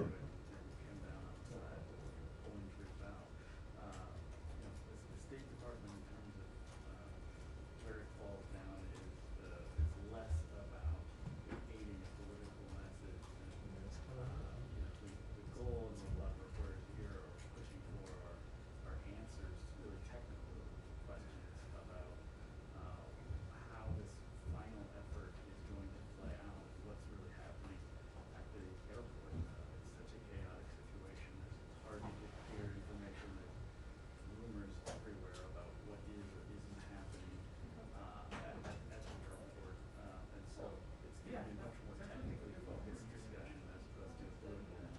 came down on the side of pulling troops out. The State Department, in terms of where it falls down, is less about aiding a political message than the goal and what we're here are pushing for are answers to really technical questions about how this final effort is going to play out, what's really happening at the airport. It's such a chaotic situation. It's hard to get clear information. There's rumors everywhere about what is or isn't happening at the airport. And so it's going to be much more technically focused discussion as opposed to a political one.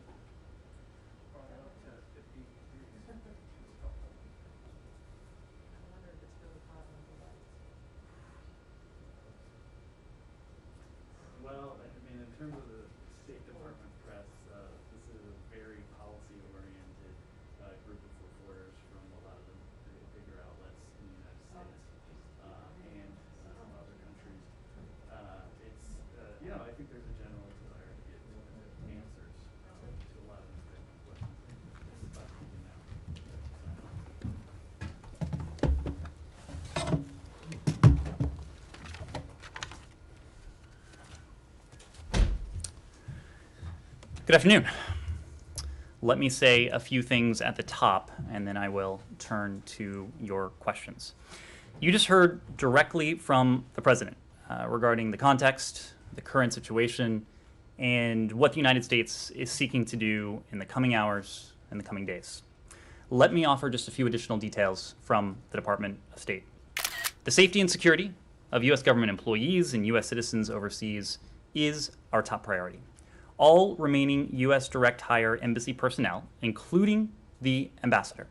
Well, I mean, in terms of the State Department press, this is a very policy-oriented group of reporters from a lot of the bigger outlets in the United States and some other countries. I think there's a general desire to get answers to a lot of these different questions. It's about keeping now. Good afternoon. Let me say a few things at the top, and then I will turn to your questions. You just heard directly from the President regarding the context, the current situation, and what the United States is seeking to do in the coming hours and the coming days. Let me offer just a few additional details from the Department of State. The safety and security of U.S. government employees and U.S. citizens overseas is our top priority. All remaining U.S. direct hire embassy personnel, including the ambassador,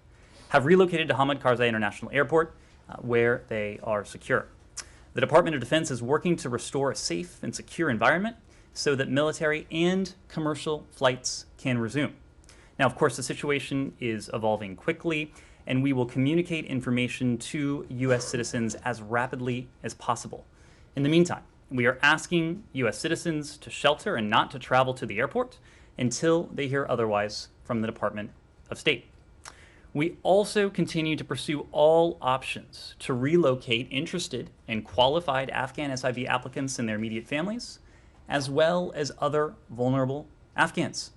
have relocated to Hamid Karzai International Airport, where they are secure. The Department of Defense is working to restore a safe and secure environment so that military and commercial flights can resume. Now, of course, the situation is evolving quickly, and we will communicate information to U.S. citizens as rapidly as possible. In the meantime, we are asking U.S. citizens to shelter and not to travel to the airport until they hear otherwise from the Department of State. We also continue to pursue all options to relocate interested and qualified Afghan SIV applicants and their immediate families, as well as other vulnerable Afghans.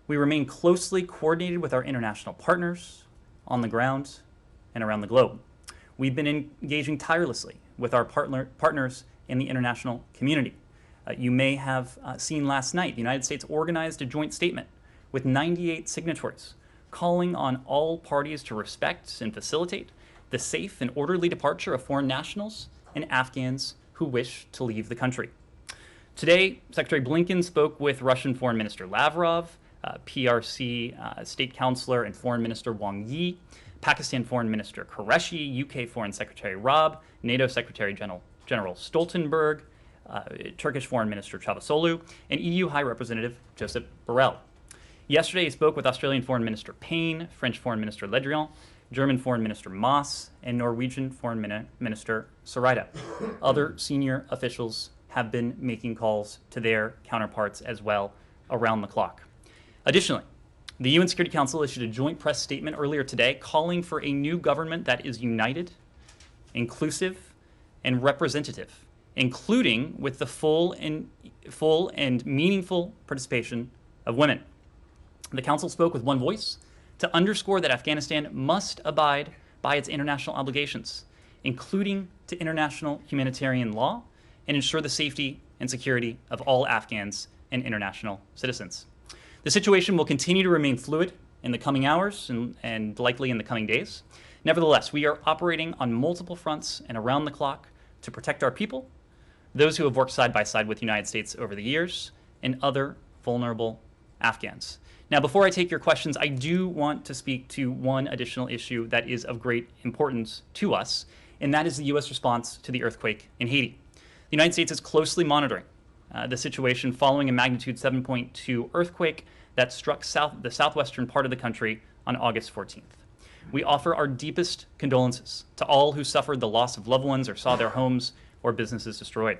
We remain closely coordinated with our international partners on the ground and around the globe. We've been engaging tirelessly with our partners in the international community. You may have seen last night, the United States organized a joint statement with 98 signatories calling on all parties to respect and facilitate the safe and orderly departure of foreign nationals and Afghans who wish to leave the country. Today, Secretary Blinken spoke with Russian Foreign Minister Lavrov, PRC State Counselor and Foreign Minister Wang Yi, Pakistan Foreign Minister Qureshi, UK Foreign Secretary Raab, NATO Secretary General Stoltenberg, Turkish Foreign Minister Çavuşoğlu, and EU High Representative Josep Borrell. Yesterday, he spoke with Australian Foreign Minister Payne, French Foreign Minister Le Drian, German Foreign Minister Maas, and Norwegian Foreign Minister Søreide. Other senior officials have been making calls to their counterparts as well around the clock. Additionally, the UN Security Council issued a joint press statement earlier today calling for a new government that is united, inclusive, and representative, including with the full and meaningful participation of women. The Council spoke with one voice to underscore that Afghanistan must abide by its international obligations, including to international humanitarian law, and ensure the safety and security of all Afghans and international citizens. The situation will continue to remain fluid in the coming hours and likely in the coming days. Nevertheless, we are operating on multiple fronts and around the clock to protect our people, those who have worked side by side with the United States over the years, and other vulnerable Afghans. Now, before I take your questions, I do want to speak to one additional issue that is of great importance to us, and that is the U.S. response to the earthquake in Haiti. The United States is closely monitoring the situation following a magnitude 7.2 earthquake that struck the southwestern part of the country on August 14th. We offer our deepest condolences to all who suffered the loss of loved ones or saw their homes or businesses destroyed.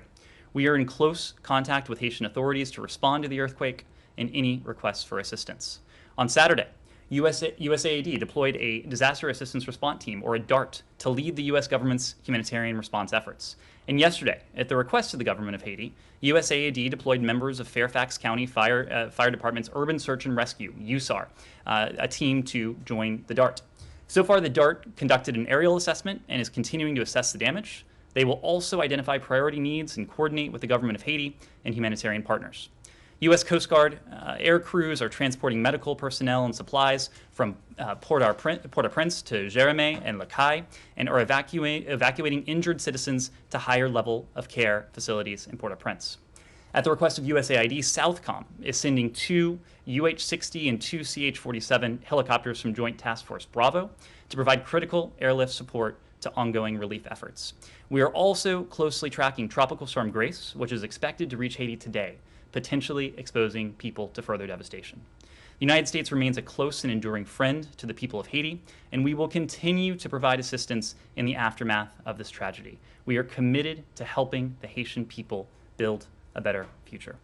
We are in close contact with Haitian authorities to respond to the earthquake, in any requests for assistance. On Saturday, USAID deployed a Disaster Assistance Response Team, or a DART, to lead the U.S. government's humanitarian response efforts. And yesterday, at the request of the government of Haiti, USAID deployed members of Fairfax County Fire Department's Urban Search and Rescue, USAR, a team to join the DART. So far, the DART conducted an aerial assessment and is continuing to assess the damage. They will also identify priority needs and coordinate with the government of Haiti and humanitarian partners. U.S. Coast Guard air crews are transporting medical personnel and supplies from Port-au-Prince to Jérémie and Le Cay, and are evacuating injured citizens to higher level of care facilities in Port-au-Prince. At the request of USAID, Southcom is sending 2 UH-60 and 2 CH-47 helicopters from Joint Task Force Bravo to provide critical airlift support to ongoing relief efforts. We are also closely tracking Tropical Storm Grace, which is expected to reach Haiti today, potentially exposing people to further devastation. The United States remains a close and enduring friend to the people of Haiti, and we will continue to provide assistance in the aftermath of this tragedy. We are committed to helping the Haitian people build a better future.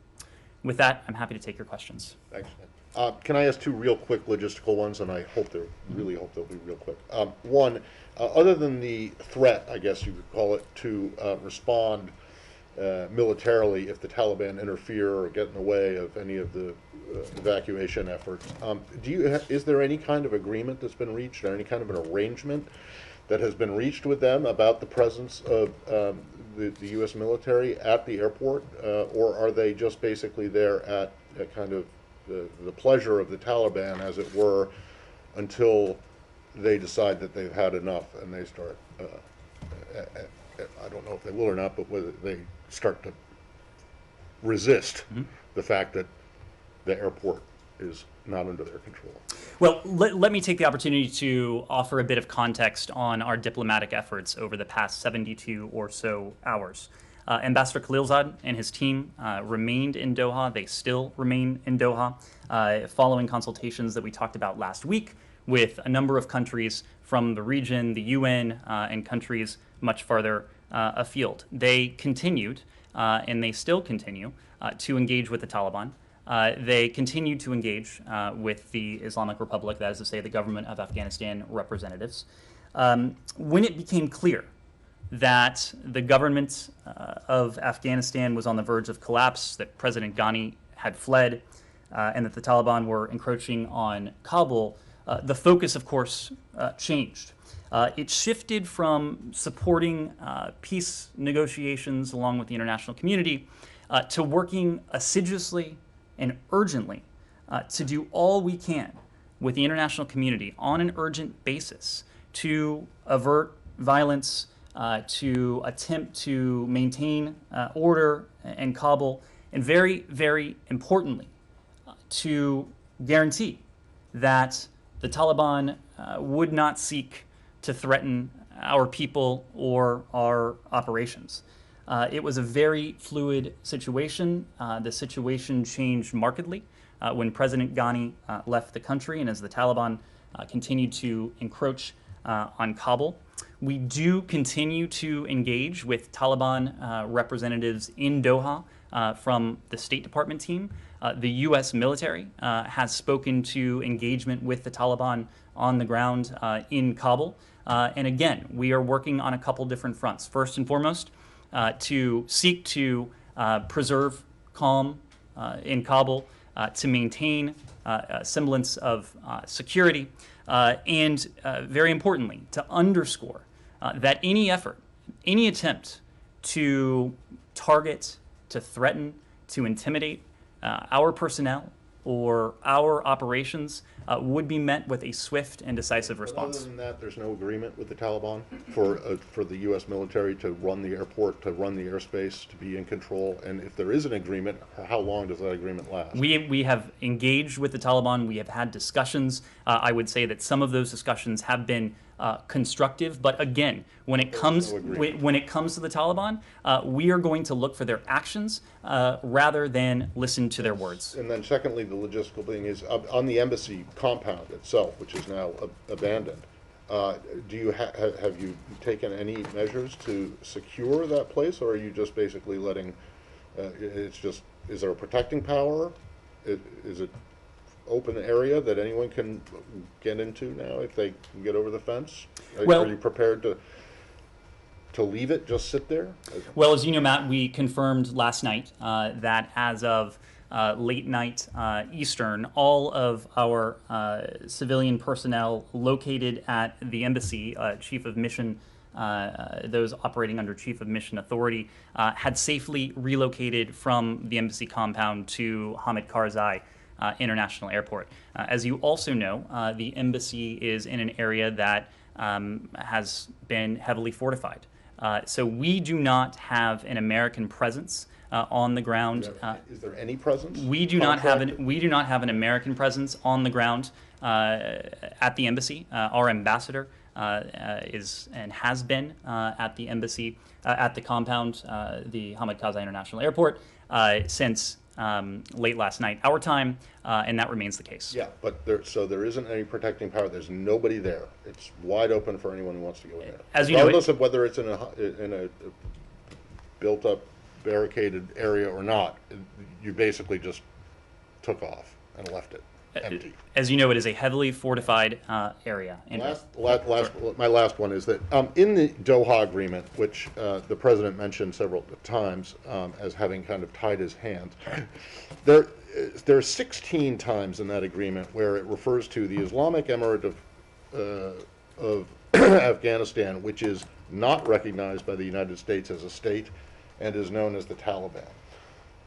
With that, I'm happy to take your questions. Thanks, Ned. Can I ask 2 real quick logistical ones, and I hope really hope they'll be real quick. One, other than the threat, I guess you could call it, to respond militarily if the Taliban interfere or get in the way of any of the evacuation efforts, is there any kind of agreement that's been reached, or any kind of an arrangement that has been reached with them about the presence of the U.S. military at the airport, or are they just basically there at kind of the pleasure of the Taliban, as it were, until they decide that they've had enough and they start, I don't know if they will or not, but whether they start to resist the fact that the airport is not under their control? Well, let me take the opportunity to offer a bit of context on our diplomatic efforts over the past 72 or so hours. Ambassador Khalilzad and his team remained in Doha. They still remain in Doha, following consultations that we talked about last week with a number of countries from the region, the UN, and countries much farther afield. They continued, and they still continue, to engage with the Taliban. They continued to engage with the Islamic Republic, that is to say the government of Afghanistan representatives. When it became clear that the government of Afghanistan was on the verge of collapse, that President Ghani had fled, and that the Taliban were encroaching on Kabul, the focus, of course, changed. It shifted from supporting peace negotiations along with the international community to working assiduously and urgently to do all we can with the international community on an urgent basis to avert violence, to attempt to maintain order in Kabul, and very, very importantly, to guarantee that the Taliban would not seek to threaten our people or our operations. It was a very fluid situation. The situation changed markedly when President Ghani left the country and as the Taliban continued to encroach on Kabul. We do continue to engage with Taliban representatives in Doha from the State Department team. The U.S. military has spoken to engagement with the Taliban on the ground in Kabul. And again, we are working on a couple different fronts. First and foremost, to seek to preserve calm in Kabul, to maintain a semblance of security, and very importantly, to underscore that any effort, any attempt to target, to threaten, to intimidate our personnel or our operations would be met with a swift and decisive response. Other than that, there's no agreement with the Taliban for the U.S. military to run the airport, to run the airspace, to be in control. And if there is an agreement, how long does that agreement last? We have engaged with the Taliban. We have had discussions. I would say that some of those discussions have been constructive, but again, when it comes to the Taliban, we are going to look for their actions rather than listen to their words. And then secondly, the logistical thing is on the embassy compound itself, which is now abandoned. Do you have you taken any measures to secure that place, or are you just basically letting is there a protecting power is it open area that anyone can get into now if they can get over the fence? Well, are you prepared to leave it, just sit there? Well, as you know, Matt, we confirmed last night that as of late night Eastern, all of our civilian personnel located at the embassy, chief of mission, those operating under chief of mission authority, had safely relocated from the embassy compound to Hamid Karzai International Airport. As you also know, the embassy is in an area that has been heavily fortified. So we do not have an American presence on the ground. Is there any presence? We do not have an American presence on the ground at the embassy. Our ambassador is and has been at the embassy at the compound, the Hamid Karzai International Airport, since late last night, our time, and that remains the case. Yeah, but there isn't any protecting power. There's nobody there. It's wide open for anyone who wants to go in there. As you know, regardless of whether it's in a built-up, barricaded area or not, you basically just took off and left it empty. As you know, it is a heavily fortified area. And My last one is that in the Doha agreement, which the president mentioned several times as having kind of tied his hands, there are 16 times in that agreement where it refers to the Islamic Emirate of Afghanistan, which is not recognized by the United States as a state and is known as the Taliban.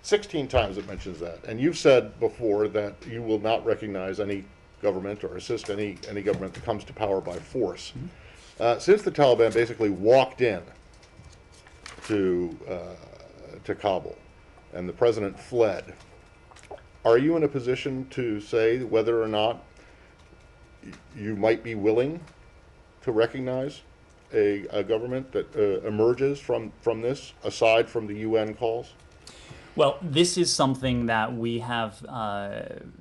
16 times it mentions that. And you've said before that you will not recognize any government or assist any government that comes to power by force. Since the Taliban basically walked in to Kabul and the president fled, are you in a position to say whether or not you might be willing to recognize a government that emerges from this, aside from the UN calls? Well, this is something that we have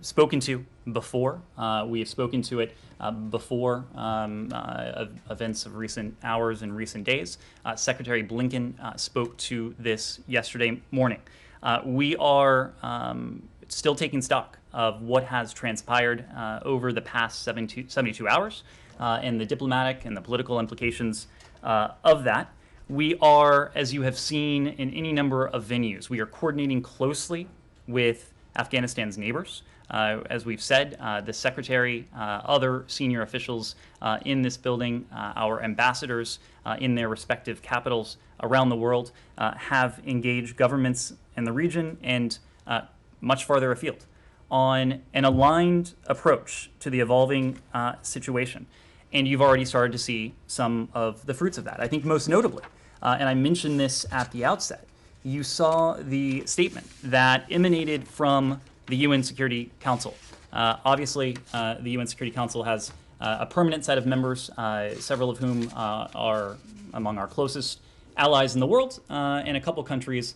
spoken to before. We have spoken to it before events of recent hours and recent days. Secretary Blinken spoke to this yesterday morning. We are still taking stock of what has transpired over the past 72 hours and the diplomatic and the political implications of that. We are, as you have seen in any number of venues, we are coordinating closely with Afghanistan's neighbors. As we've said, the Secretary, other senior officials in this building, our ambassadors in their respective capitals around the world have engaged governments in the region and much farther afield on an aligned approach to the evolving situation. And you've already started to see some of the fruits of that. I think most notably, and I mentioned this at the outset, you saw the statement that emanated from the UN Security Council. Obviously, the UN Security Council has a permanent set of members, several of whom are among our closest allies in the world, and a couple countries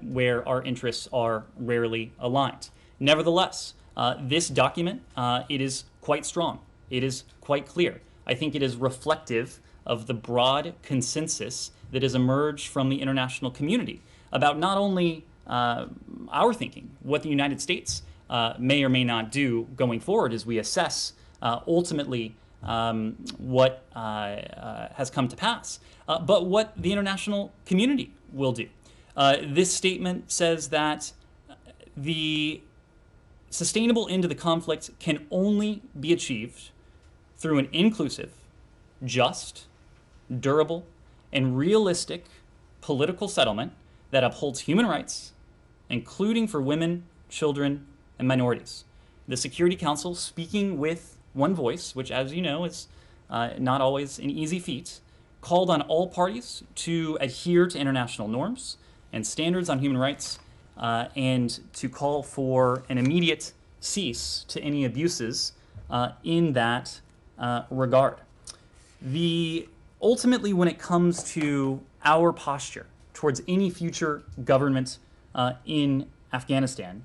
where our interests are rarely aligned. Nevertheless, this document, it is quite strong. It is quite clear. I think it is reflective of the broad consensus that has emerged from the international community about not only our thinking, what the United States may or may not do going forward as we assess ultimately what has come to pass, but what the international community will do. This statement says that the sustainable end to the conflict can only be achieved through an inclusive, just, durable, and realistic political settlement that upholds human rights, including for women, children, and minorities. The Security Council, speaking with one voice, which, as you know, is not always an easy feat, called on all parties to adhere to international norms and standards on human rights and to call for an immediate cease to any abuses in that regard. Ultimately, when it comes to our posture towards any future government in Afghanistan,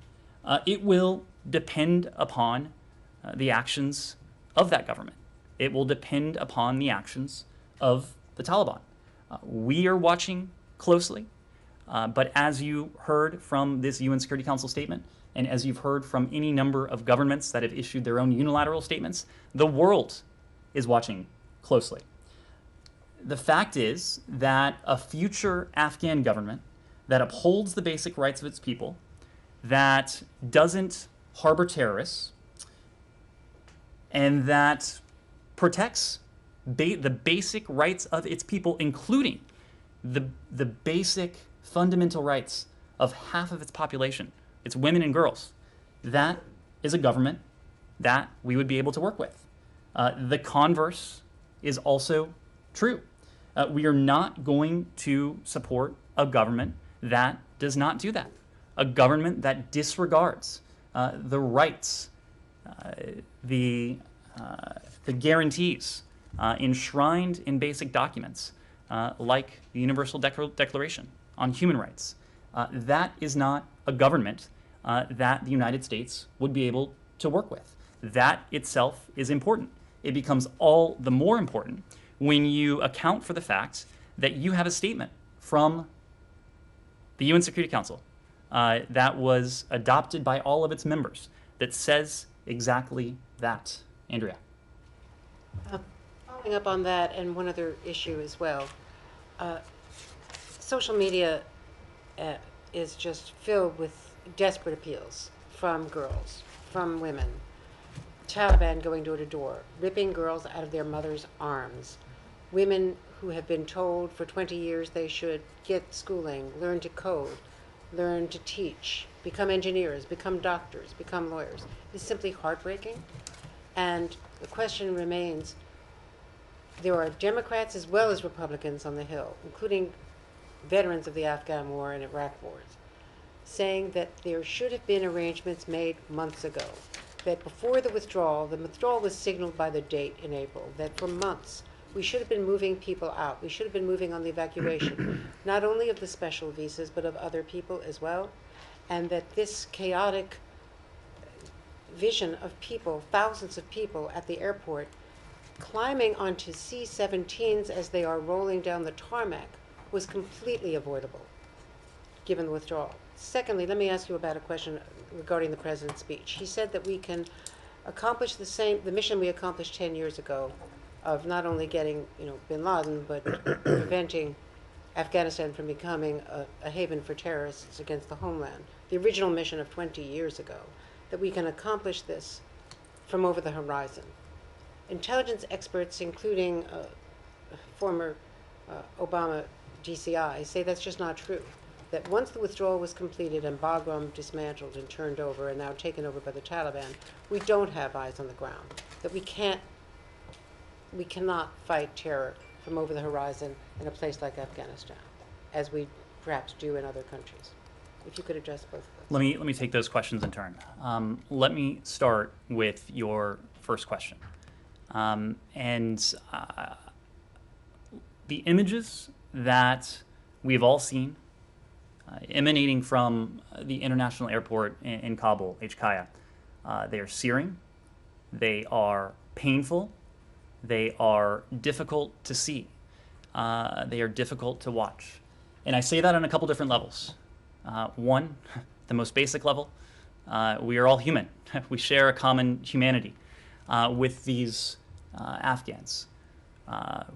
it will depend upon the actions of that government. It will depend upon the actions of the Taliban. We are watching closely. But as you heard from this UN Security Council statement, and as you've heard from any number of governments that have issued their own unilateral statements, the world is watching closely. The fact is that a future Afghan government that upholds the basic rights of its people, that doesn't harbor terrorists, and that protects the basic rights of its people, including the basic fundamental rights of half of its population, its women and girls, that is a government that we would be able to work with. The converse is also true. We are not going to support a government that does not do that, a government that disregards the rights, the guarantees enshrined in basic documents like the Universal Declaration on Human Rights. That is not a government that the United States would be able to work with. That itself is important. It becomes all the more important when you account for the fact that you have a statement from the UN Security Council that was adopted by all of its members that says exactly that. Andrea. Following up on that, and one other issue as well, social media is just filled with desperate appeals from girls, from women. Taliban going door to door, ripping girls out of their mothers' arms. Women who have been told for 20 years they should get schooling, learn to code, learn to teach, become engineers, become doctors, become lawyers. It's simply heartbreaking. And the question remains, there are Democrats as well as Republicans on the Hill, including veterans of the Afghan War and Iraq wars, saying that there should have been arrangements made months ago, that before the withdrawal was signaled by the date in April, that for months we should have been moving people out. We should have been moving on the evacuation, not only of the special visas, but of other people as well, and that this chaotic vision of people, thousands of people at the airport, climbing onto C-17s as they are rolling down the tarmac, was completely avoidable, given the withdrawal. Secondly, let me ask you about a question regarding the president's speech. He said that we can accomplish the mission we accomplished 10 years ago of not only getting, bin Laden, but preventing Afghanistan from becoming a haven for terrorists against the homeland, the original mission of 20 years ago, that we can accomplish this from over the horizon. Intelligence experts, including former Obama DCI, say that's just not true. That once the withdrawal was completed and Bagram dismantled and turned over and now taken over by the Taliban, we don't have eyes on the ground. That we cannot fight terror from over the horizon in a place like Afghanistan, as we perhaps do in other countries. If you could address both of those. Let me take those questions in turn. Let me start with your first question. The images that we've all seen emanating from the international airport in Kabul, HKIA, they are searing, they are painful, they are difficult to see, they are difficult to watch. And I say that on a couple different levels. One, the most basic level, we are all human. We share a common humanity with these Afghans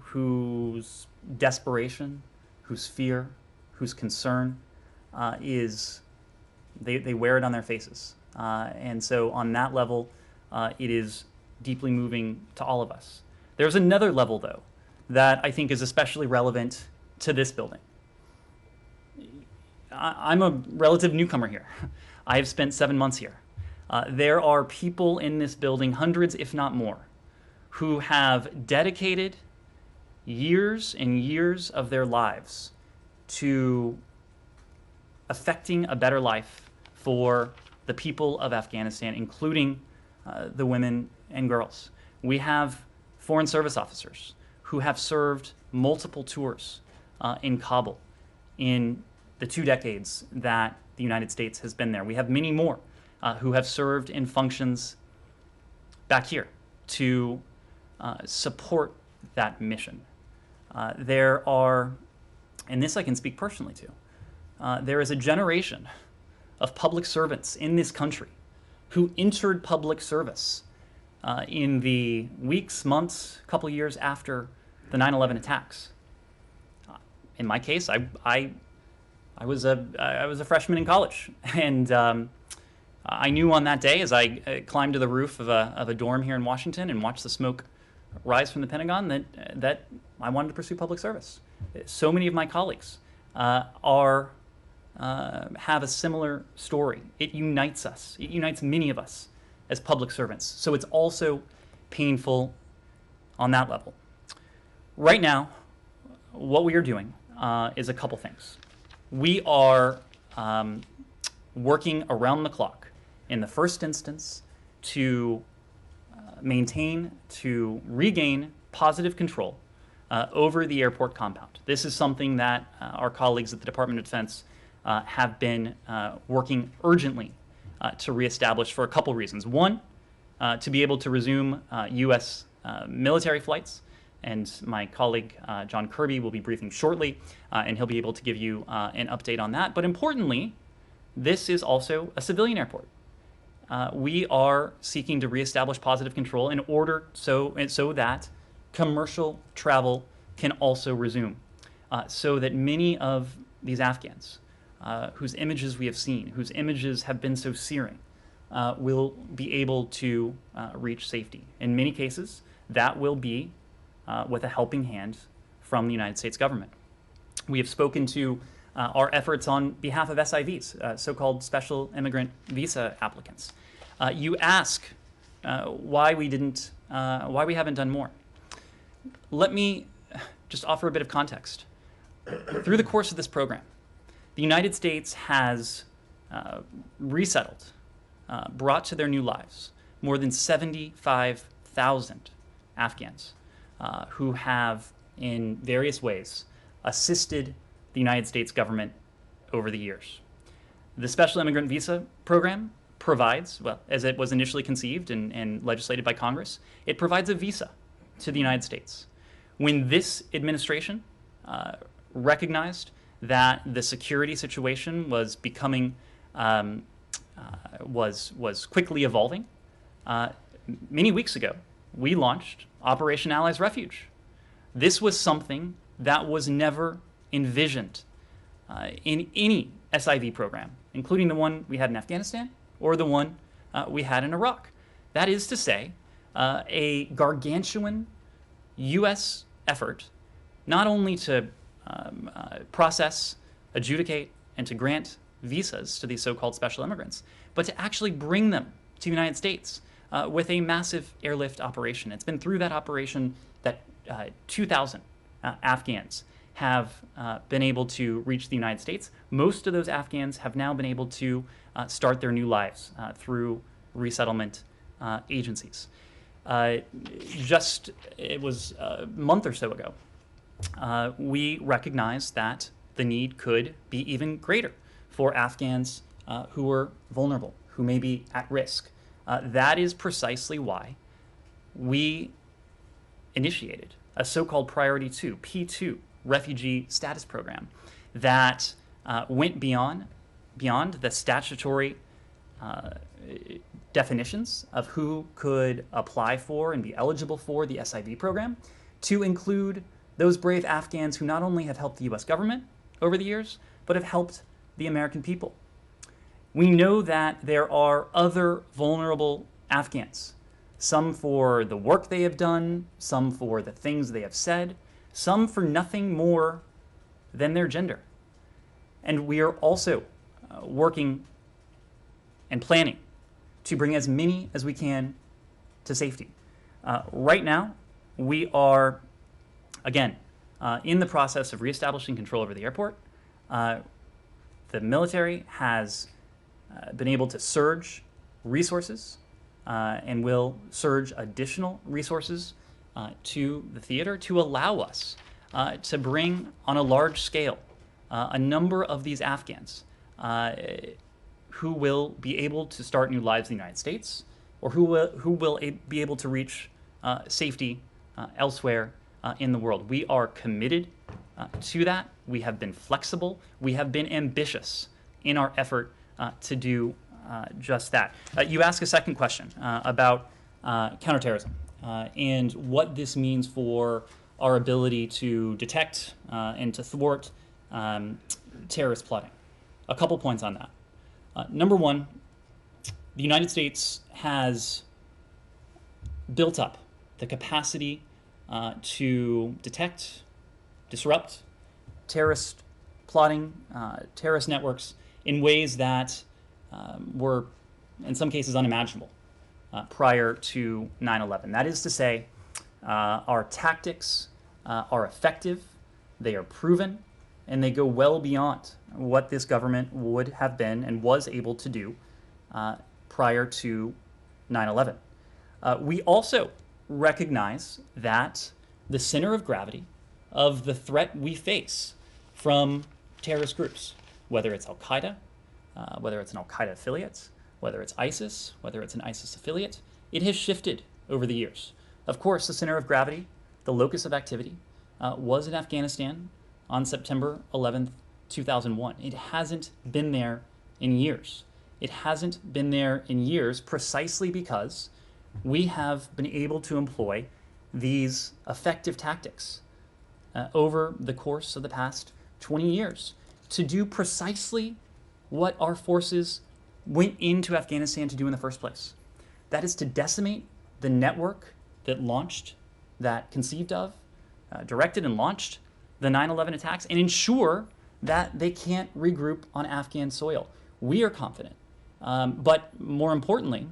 whose desperation, whose fear, whose concern is they wear it on their faces. And so on that level, it is deeply moving to all of us. There's another level, though, that I think is especially relevant to this building. I'm a relative newcomer here. I have spent 7 months here. There are people in this building, hundreds if not more, who have dedicated years and years of their lives to affecting a better life for the people of Afghanistan, including the women and girls. We have foreign service officers who have served multiple tours in Kabul in the 2 decades that the United States has been there. We have many more who have served in functions back here to support that mission. There are, and this I can speak personally to, there is a generation of public servants in this country who entered public service in the weeks, months, couple years after the 9/11 attacks. In my case, I was a freshman in college, and I knew on that day, as I climbed to the roof of a dorm here in Washington and watched the smoke rise from the Pentagon, that I wanted to pursue public service. So many of my colleagues have a similar story. It unites us. It unites many of us as public servants. So it's also painful on that level. Right now, what we are doing is a couple things. We are working around the clock in the first instance to regain positive control over the airport compound. This is something that our colleagues at the Department of Defense have been working urgently to reestablish for a couple reasons. One, to be able to resume U.S. Military flights, and my colleague John Kirby will be briefing shortly, and he'll be able to give you an update on that. But importantly, this is also a civilian airport. We are seeking to reestablish positive control in order so that commercial travel can also resume, so that many of these Afghans whose images we have seen, whose images have been so searing, will be able to reach safety. In many cases, that will be with a helping hand from the United States government. We have spoken to our efforts on behalf of SIVs, so-called special immigrant visa applicants. You ask why we haven't done more. Let me just offer a bit of context. Through the course of this program, the United States has resettled, brought to their new lives, more than 75,000 Afghans who have, in various ways, assisted the United States government over the years. The Special Immigrant Visa Program provides, well, as it was initially conceived and legislated by Congress, it provides a visa to the United States. When this administration recognized that the security situation was becoming, was quickly evolving, many weeks ago, we launched Operation Allies Refuge. This was something that was never envisioned in any SIV program, including the one we had in Afghanistan or the one we had in Iraq. That is to say, a gargantuan U.S. effort not only to process, adjudicate, and to grant visas to these so-called special immigrants, but to actually bring them to the United States with a massive airlift operation. It's been through that operation that 2,000 Afghans have been able to reach the United States. Most of those Afghans have now been able to start their new lives through resettlement agencies. It was a month or so ago, we recognized that the need could be even greater for Afghans who are vulnerable, who may be at risk. That is precisely why we initiated a so-called Priority 2, P2, refugee status program that went beyond the statutory definitions of who could apply for and be eligible for the SIV program to include those brave Afghans who not only have helped the U.S. government over the years, but have helped the American people. We know that there are other vulnerable Afghans, some for the work they have done, some for the things they have said, some for nothing more than their gender. And we are also working and planning to bring as many as we can to safety. Right now, we are, again, in the process of reestablishing control over the airport. The military has been able to surge resources and will surge additional resources to the theater to allow us to bring on a large scale a number of these Afghans who will be able to start new lives in the United States, or who will be able to reach safety elsewhere in the world. We are committed to that. We have been flexible. We have been ambitious in our effort to do just that. You ask a second question about counterterrorism and what this means for our ability to detect and to thwart terrorist plotting. A couple points on that. Number one, the United States has built up the capacity to detect, disrupt terrorist plotting, terrorist networks in ways that were, in some cases, unimaginable prior to 9/11. That is to say, our tactics are effective, they are proven, and they go well beyond what this government would have been and was able to do prior to 9/11. We also recognize that the center of gravity of the threat we face from terrorist groups, whether it's Al-Qaeda, whether it's an Al-Qaeda affiliate, whether it's ISIS, whether it's an ISIS affiliate, it has shifted over the years. Of course, the center of gravity, the locus of activity, was in Afghanistan on September 11th, 2001. It hasn't been there in years. It hasn't been there in years precisely because we have been able to employ these effective tactics over the course of the past 20 years to do precisely what our forces went into Afghanistan to do in the first place. That is to decimate the network that launched, that conceived of, directed and launched the 9/11 attacks and ensure that they can't regroup on Afghan soil. We are confident. But more importantly,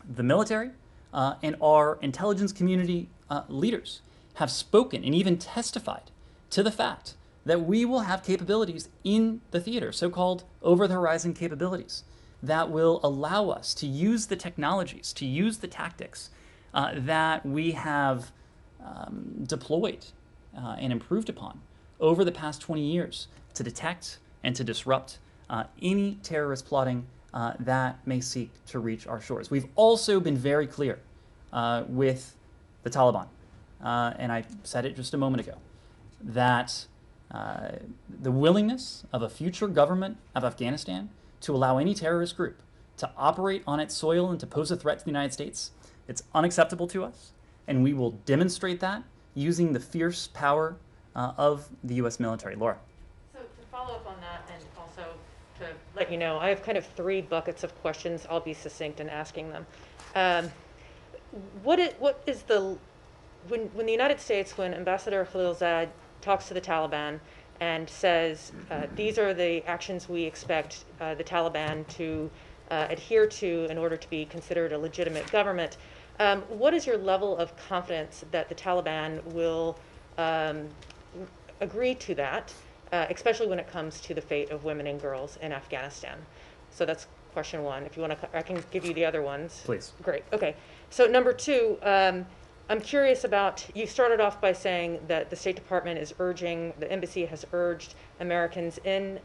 the military and our intelligence community leaders have spoken and even testified to the fact that we will have capabilities in the theater, so-called over-the-horizon capabilities, that will allow us to use the technologies, to use the tactics that we have deployed and improved upon over the past 20 years to detect and to disrupt any terrorist plotting that may seek to reach our shores. We've also been very clear with the Taliban, and I said it just a moment ago, that the willingness of a future government of Afghanistan to allow any terrorist group to operate on its soil and to pose a threat to the United States, it's unacceptable to us, and we will demonstrate that using the fierce power of the U.S. military. Laura. So to follow up on that, and also to let you know, I have kind of three buckets of questions. I'll be succinct in asking them. What is the, when the United States, when Ambassador Khalilzad talks to the Taliban and says, these are the actions we expect the Taliban to adhere to in order to be considered a legitimate government, what is your level of confidence that the Taliban will agree to that, especially when it comes to the fate of women and girls in Afghanistan? So that's question one. If you want to, I can give you the other ones. Please. Great. Okay. So number two, I'm curious about, you started off by saying that the State Department is urging, the embassy has urged Americans in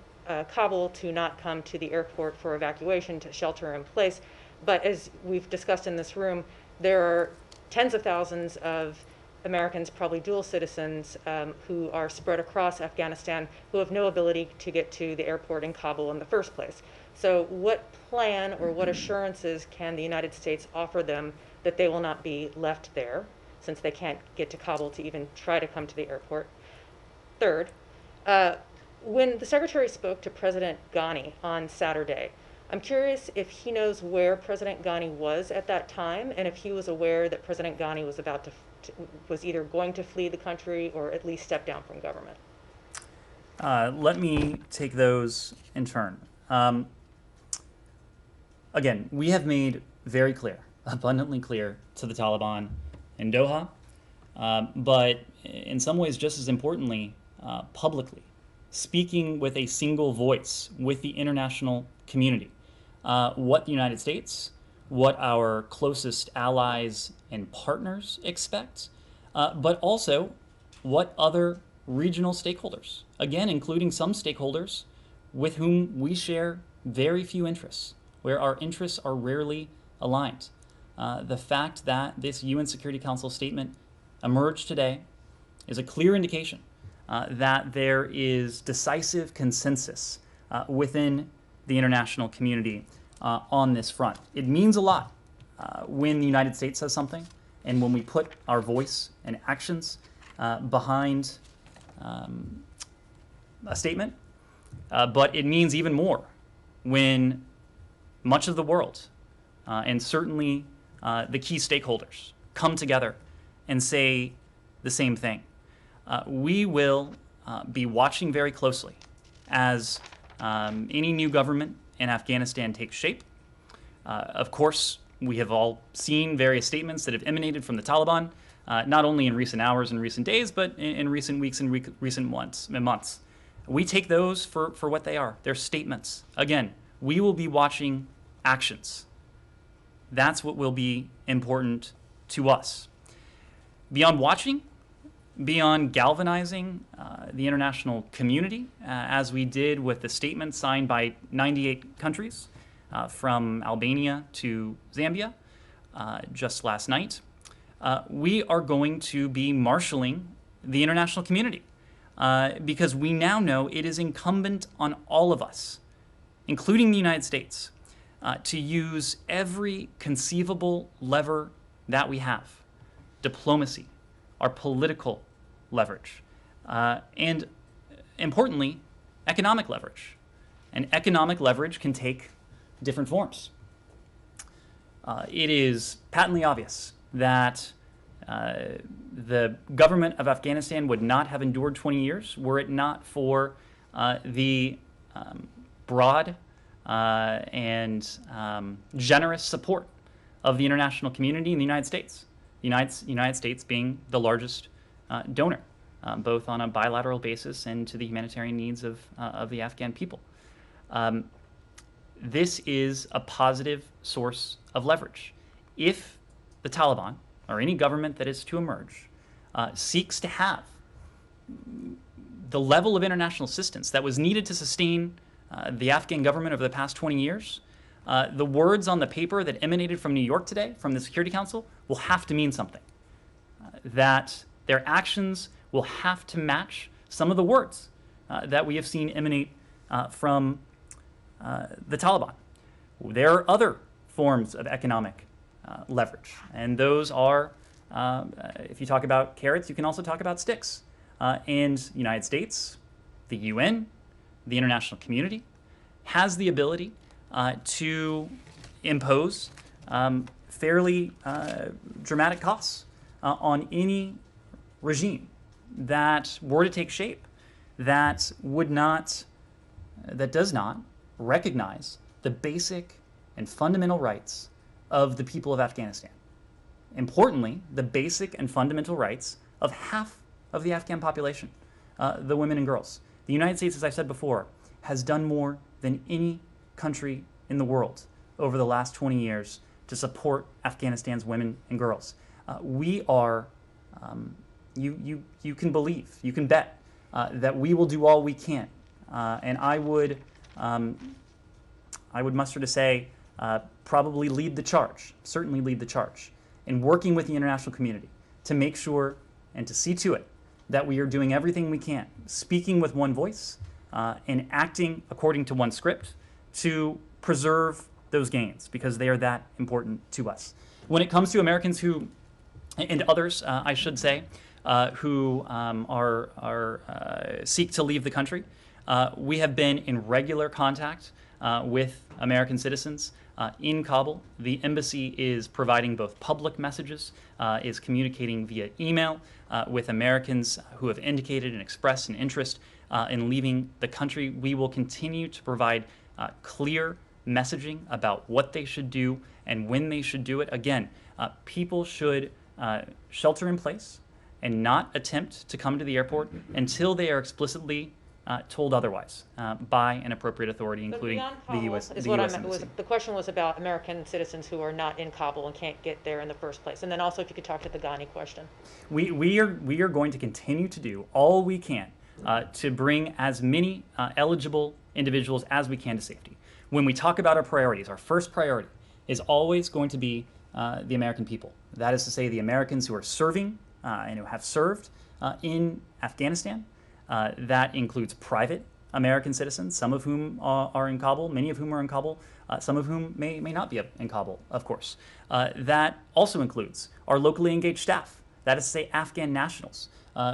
Kabul to not come to the airport for evacuation, to shelter in place. But as we've discussed in this room, there are tens of thousands of Americans, probably dual citizens, who are spread across Afghanistan, who have no ability to get to the airport in Kabul in the first place. So what plan or what assurances can the United States offer them that they will not be left there, since they can't get to Kabul to even try to come to the airport? Third, when the Secretary spoke to President Ghani on Saturday, I'm curious if he knows where President Ghani was at that time, and if he was aware that President Ghani was about to was either going to flee the country or at least step down from government. Let me take those in turn. Again, we have made very clear, abundantly clear to the Taliban in Doha, but in some ways just as importantly, publicly, speaking with a single voice with the international community, what the United States, what our closest allies and partners expect, but also what other regional stakeholders, again, including some stakeholders with whom we share very few interests, where our interests are rarely aligned. The fact that this UN Security Council statement emerged today is a clear indication that there is decisive consensus within the international community on this front. It means a lot when the United States says something and when we put our voice and actions behind a statement, but it means even more when much of the world and certainly the key stakeholders come together and say the same thing. We will be watching very closely as any new government in Afghanistan takes shape. Of course, we have all seen various statements that have emanated from the Taliban, not only in recent hours and recent days, but in recent weeks and recent months. We take those for what they are. They're statements. Again, we will be watching actions. That's what will be important to us. Beyond watching, beyond galvanizing the international community, as we did with the statement signed by 98 countries, from Albania to Zambia just last night, we are going to be marshaling the international community because we now know it is incumbent on all of us, including the United States, to use every conceivable lever that we have. Diplomacy, our political leverage, and importantly, economic leverage. And economic leverage can take different forms. It is patently obvious that the government of Afghanistan would not have endured 20 years were it not for the broad and generous support of the international community in the United States. The United States being the largest donor, both on a bilateral basis and to the humanitarian needs of the Afghan people. This is a positive source of leverage. If the Taliban, or any government that is to emerge, seeks to have the level of international assistance that was needed to sustain the Afghan government over the past 20 years, the words on the paper that emanated from New York today, from the Security Council, will have to mean something. That their actions will have to match some of the words that we have seen emanate from the Taliban. There are other forms of economic leverage, and those are, if you talk about carrots, you can also talk about sticks. And the United States, the UN, the international community, has the ability to impose fairly dramatic costs on any regime that were to take shape that does not recognize the basic and fundamental rights of the people of Afghanistan. Importantly, the basic and fundamental rights of half of the Afghan population, the women and girls. The United States, as I said before, has done more than any country in the world over the last 20 years to support Afghanistan's women and girls. We are, you can believe, you can bet that we will do all we can. And I would muster to say, probably lead the charge, certainly lead the charge in working with the international community to make sure and to see to it that we are doing everything we can, speaking with one voice and acting according to one script to preserve those gains, because they are that important to us. When it comes to Americans who, and others, I should say, who seek to leave the country, we have been in regular contact with American citizens in Kabul. The embassy is providing both public messages, is communicating via email with Americans who have indicated and expressed an interest in leaving the country. We will continue to provide clear messaging about what they should do and when they should do it. Again, people should shelter in place and not attempt to come to the airport until they are explicitly told otherwise by an appropriate authority, including the U.S. Embassy. The question was about American citizens who are not in Kabul and can't get there in the first place. And then also if you could talk to the Ghani question. We are going to continue to do all we can to bring as many eligible individuals as we can to safety. When we talk about our priorities, our first priority is always going to be the American people. That is to say, the Americans who are serving and who have served in Afghanistan. That includes private American citizens, some of whom are in Kabul, many of whom are in Kabul, some of whom may not be in Kabul, of course. That also includes our locally engaged staff, that is to say Afghan nationals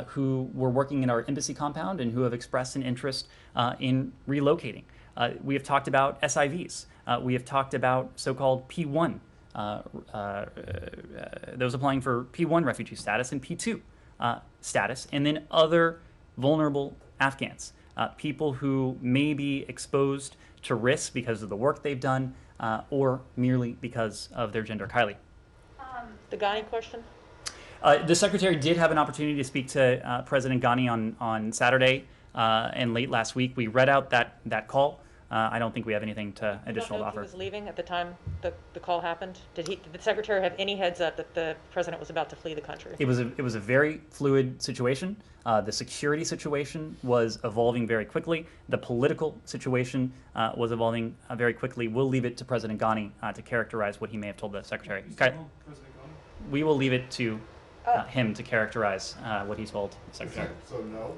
who were working in our embassy compound and who have expressed an interest in relocating. We have talked about SIVs. We have talked about so-called P1, those applying for P1 refugee status and P2 status, and then other vulnerable Afghans, people who may be exposed to risk because of the work they've done or merely because of their gender. Kylie. The Ghani question? The Secretary did have an opportunity to speak to President Ghani on Saturday and late last week. We read out that call. I don't think we have anything additional to If offer. he was leaving at the time the call happened? Did the Secretary have any heads up that the President was about to flee the country? It was a very fluid situation. The security situation was evolving very quickly. The political situation was evolving very quickly. We'll leave it to President Ghani to characterize what he may have told the Secretary. We will leave it to him to characterize what he told the Secretary. So no?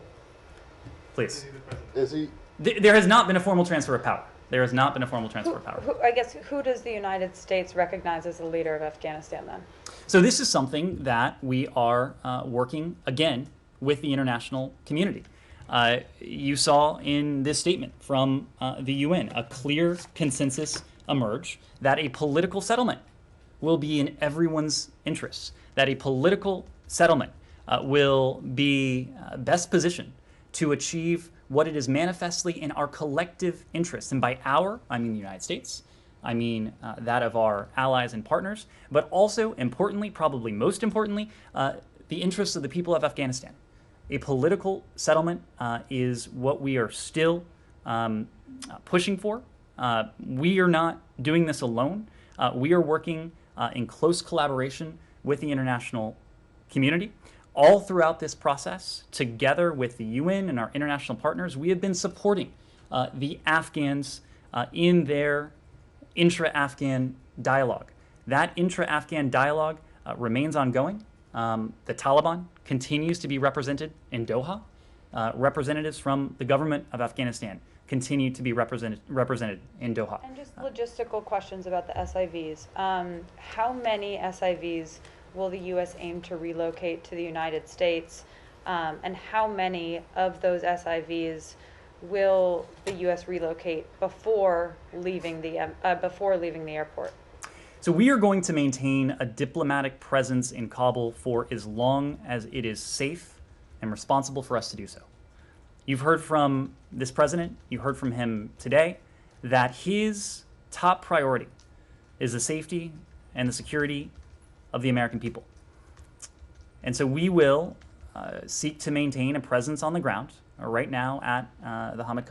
Please. Is he? There has not been a formal transfer of power. There has not been a formal transfer of power. Who does the United States recognize as the leader of Afghanistan then? So this is something that we are working, again, with the international community. You saw in this statement from the UN a clear consensus emerge that a political settlement will be in everyone's interests, that a political settlement will be best positioned to achieve what it is manifestly in our collective interest. And by our, I mean the United States. I mean that of our allies and partners, but also importantly, probably most importantly, the interests of the people of Afghanistan. A political settlement is what we are still pushing for. We are not doing this alone. We are working in close collaboration with the international community. All throughout this process, together with the UN and our international partners, we have been supporting the Afghans in their intra-Afghan dialogue. That intra-Afghan dialogue remains ongoing. The Taliban continues to be represented in Doha. Representatives from the government of Afghanistan continue to be represented in Doha. And just logistical questions about the SIVs. How many SIVs will the U.S. aim to relocate to the United States? And how many of those SIVs will the U.S. relocate before leaving the airport? So we are going to maintain a diplomatic presence in Kabul for as long as it is safe and responsible for us to do so. You've heard from this president, you heard from him today, that his top priority is the safety and the security of the American people. And so we will seek to maintain a presence on the ground right now at the Hamid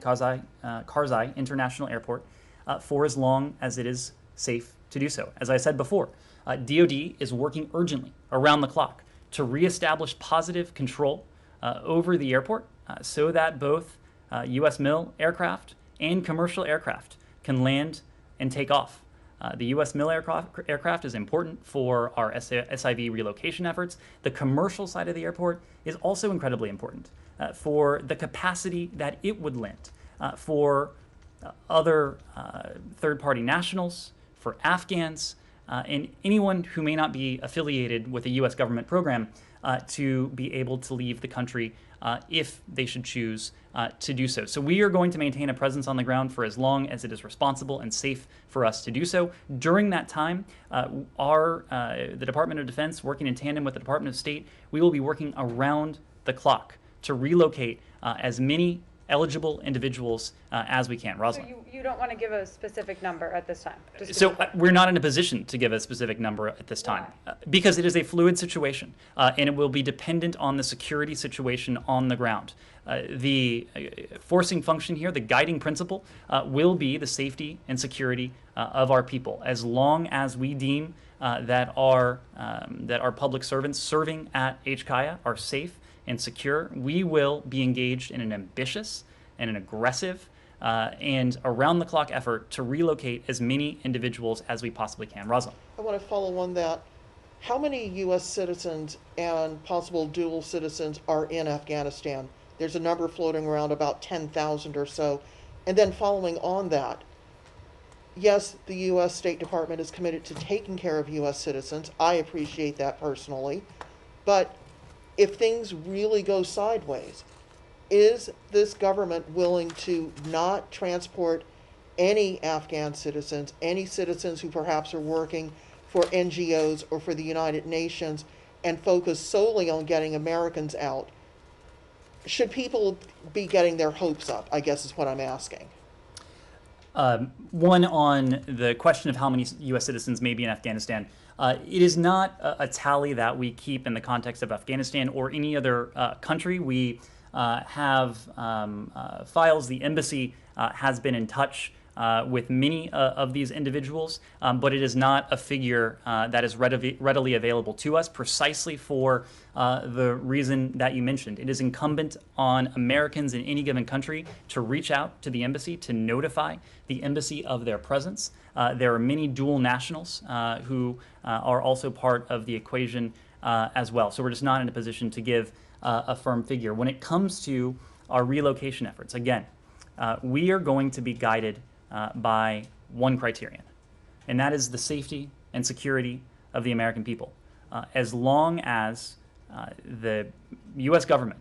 Karzai International Airport for as long as it is safe to do so. As I said before, DoD is working urgently around the clock to reestablish positive control over the airport so that both U.S. mil aircraft and commercial aircraft can land and take off. The U.S. mil aircraft is important for our SIV relocation efforts. The commercial side of the airport is also incredibly important for the capacity that it would lend for other third-party nationals, for Afghans, and anyone who may not be affiliated with a U.S. government program to be able to leave the country if they should choose to do so. So we are going to maintain a presence on the ground for as long as it is responsible and safe for us to do so. During that time, the Department of Defense, working in tandem with the Department of State, we will be working around the clock to relocate as many eligible individuals as we can. Rosalind. So you don't want to give a specific number at this time? So we're not in a position to give a specific number at this time because it is a fluid situation and it will be dependent on the security situation on the ground. The forcing function here, the guiding principle, will be the safety and security of our people. As long as we deem that our public servants serving at HKIA are safe and secure, we will be engaged in an ambitious and an aggressive and around-the-clock effort to relocate as many individuals as we possibly can. Rosalind. I want to follow on that. how many U.S. citizens and possible dual citizens are in Afghanistan? There's a number floating around, about 10,000 or so. And then following on that, yes, the U.S. State Department is committed to taking care of U.S. citizens. I appreciate that personally. But if things really go sideways, is this government willing to not transport any Afghan citizens, any citizens who perhaps are working for NGOs or for the United Nations, and focus solely on getting Americans out? Should people be getting their hopes up, I guess is what I'm asking. One, on the question of how many U.S. citizens may be in Afghanistan, it is not a tally that we keep in the context of Afghanistan or any other country. We have files. The embassy has been in touch with many of these individuals, but it is not a figure that is readily available to us, precisely for the reason that you mentioned. It is incumbent on Americans in any given country to reach out to the embassy, to notify the embassy of their presence. There are many dual nationals who are also part of the equation as well. So we're just not in a position to give a firm figure. When it comes to our relocation efforts, again, we are going to be guided by one criterion, and that is the safety and security of the American people. As long as the U.S. government,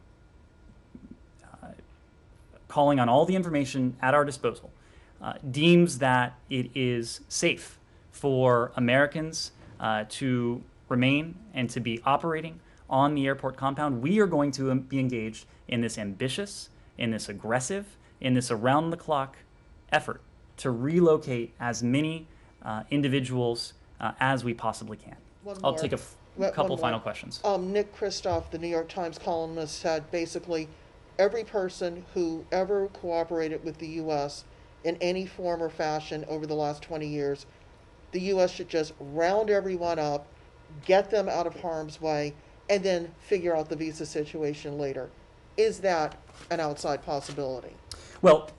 calling on all the information at our disposal, deems that it is safe for Americans to remain and to be operating on the airport compound, we are going to be engaged in this ambitious, in this aggressive, in this around-the-clock effort to relocate as many individuals as we possibly can. I'll take a couple final questions. Nick Kristof, the New York Times columnist, said basically every person who ever cooperated with the U.S. in any form or fashion over the last 20 years, the U.S. should just round everyone up, get them out of harm's way, and then figure out the visa situation later. Is that an outside possibility? Well,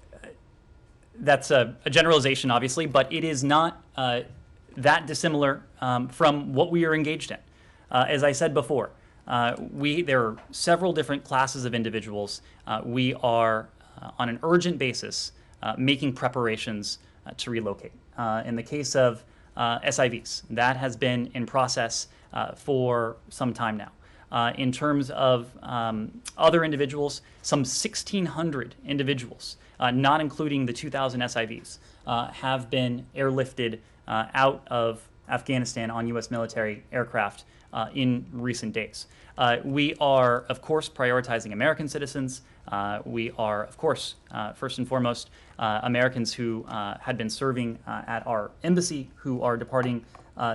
that's a generalization, obviously, but it is not that dissimilar from what we are engaged in. As I said before, there are several different classes of individuals. We are, on an urgent basis, making preparations to relocate. In the case of SIVs, that has been in process for some time now. In terms of other individuals, some 1,600 individuals, not including the 2,000 SIVs, have been airlifted out of Afghanistan on U.S. military aircraft in recent days. We are, of course, prioritizing American citizens. We are, of course, first and foremost, Americans who had been serving at our embassy who are departing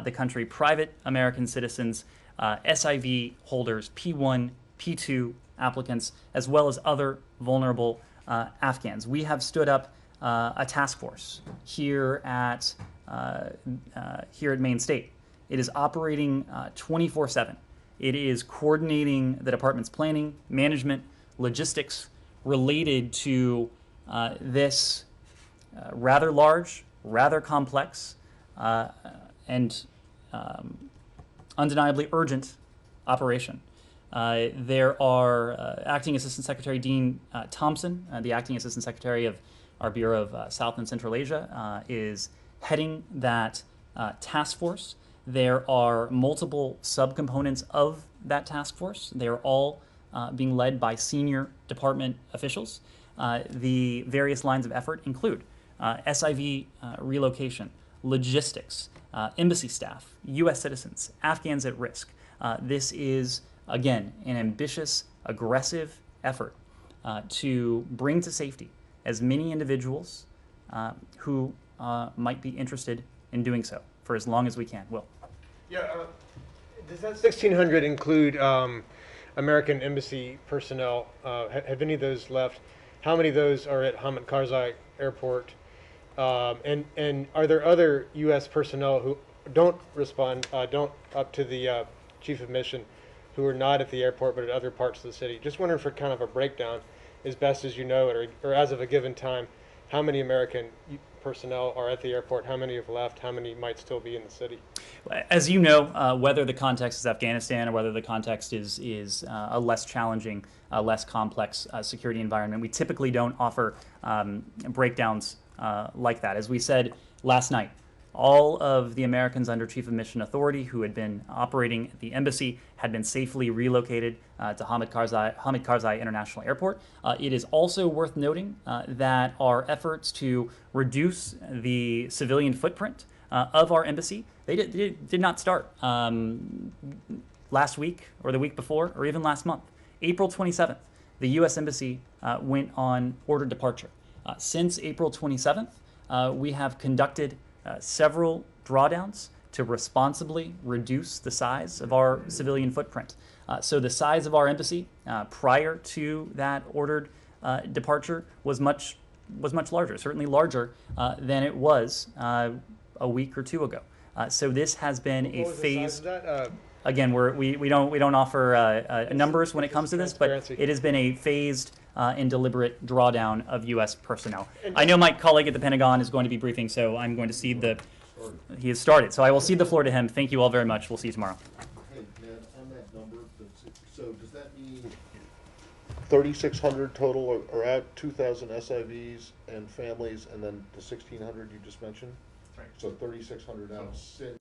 the country, private American citizens, SIV holders, P1, P2 applicants, as well as other vulnerable Afghans. We have stood up a task force here at Maine State. It is operating 24/7. It is coordinating the department's planning, management, logistics related to this rather large, rather complex, and undeniably urgent operation. There are Acting Assistant Secretary Dean Thompson, the Acting Assistant Secretary of our Bureau of South and Central Asia, is heading that task force. There are multiple subcomponents of that task force. They are all being led by senior department officials. The various lines of effort include SIV relocation, logistics, embassy staff, U.S. citizens, Afghans at risk. This is, again, an ambitious, aggressive effort to bring to safety as many individuals who might be interested in doing so for as long as we can. Will. Yeah, does that 1,600 include American embassy personnel? Have any of those left? How many of those are at Hamid Karzai Airport? And are there other U.S. personnel who don't respond, don't up to the chief of mission, who are not at the airport but at other parts of the city? Just wondering for kind of a breakdown, as best as you know it, or as of a given time, how many American personnel are at the airport? How many have left? How many might still be in the city? As you know, whether the context is Afghanistan or whether the context is a less challenging, less complex security environment, we typically don't offer breakdowns like that. As we said last night, all of the Americans under Chief of Mission Authority who had been operating at the embassy had been safely relocated to Hamid Karzai International Airport. It is also worth noting that our efforts to reduce the civilian footprint of our embassy, they did not start last week or the week before or even last month. April 27th, the U.S. Embassy went on ordered departure. Since April 27th, we have conducted several drawdowns to responsibly reduce the size of our civilian footprint. So the size of our embassy prior to that ordered departure was much larger, certainly larger than it was a week or two ago. So this has been a What was the size phased. of that? Again, we don't offer numbers when it comes to this, but Transparency. it has been a phased and deliberate drawdown of U.S. personnel. I know my colleague at the Pentagon is going to be briefing, so I'm going to cede the. He has started, so I will cede the floor to him. Thank you all very much. We'll see you tomorrow. Hey, Ned, on that number, so does that mean 3,600 total are at 2,000 SIVs and families, and then the 1,600 you just mentioned? That's right. So 3,600 now since